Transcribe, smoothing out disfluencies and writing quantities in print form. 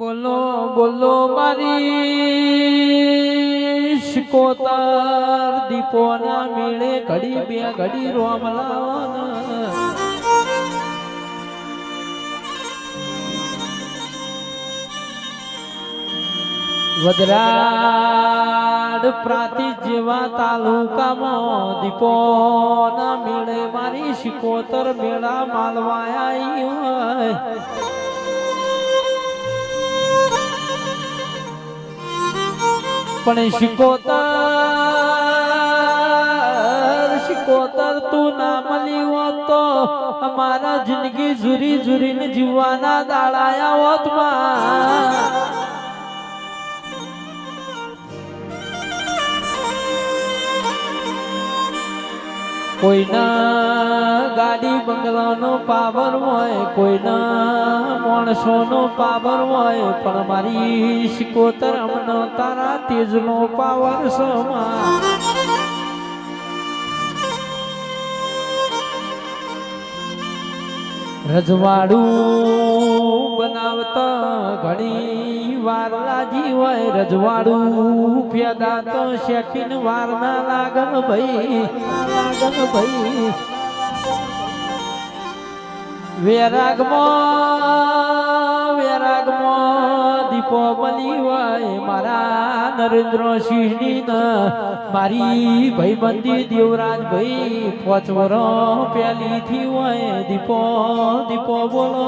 બોલો બોલો મારી શિકોતર દીપો ના મેળે ઘડી બે ઘડી રોમ વદરાડ પ્રાંતિજ જેવા તાલુકામાં દીપો ના મેળે મારી શિકોતર મેળા માલવાયા હોય પણ શિકોતર તું ના મળી હોત તો અમારા જિંદગી ઝુરી ઝુરીને જીવવાના દાડાયા હોત માં કોઈના ગાડી બંગલાનો પાવર હોય કોઈના માણસોનો પાવર હોય પણ મારી શિકોતર અમને તારા તેજનો પાવર સમા રજવાડું બનાવતા ઘણી વાર લાગી હોય રજવાડું પેદા તો શેકીને વાર ના લાગન ભાઈ વેરાગમાં દીપો બની હોય મારા નરેન્દ્ર સિંહની મારી ભાઈબંધી દેવરાજ ભાઈ 5 વર્ષ પહેલી થી હોય દીપો બોલો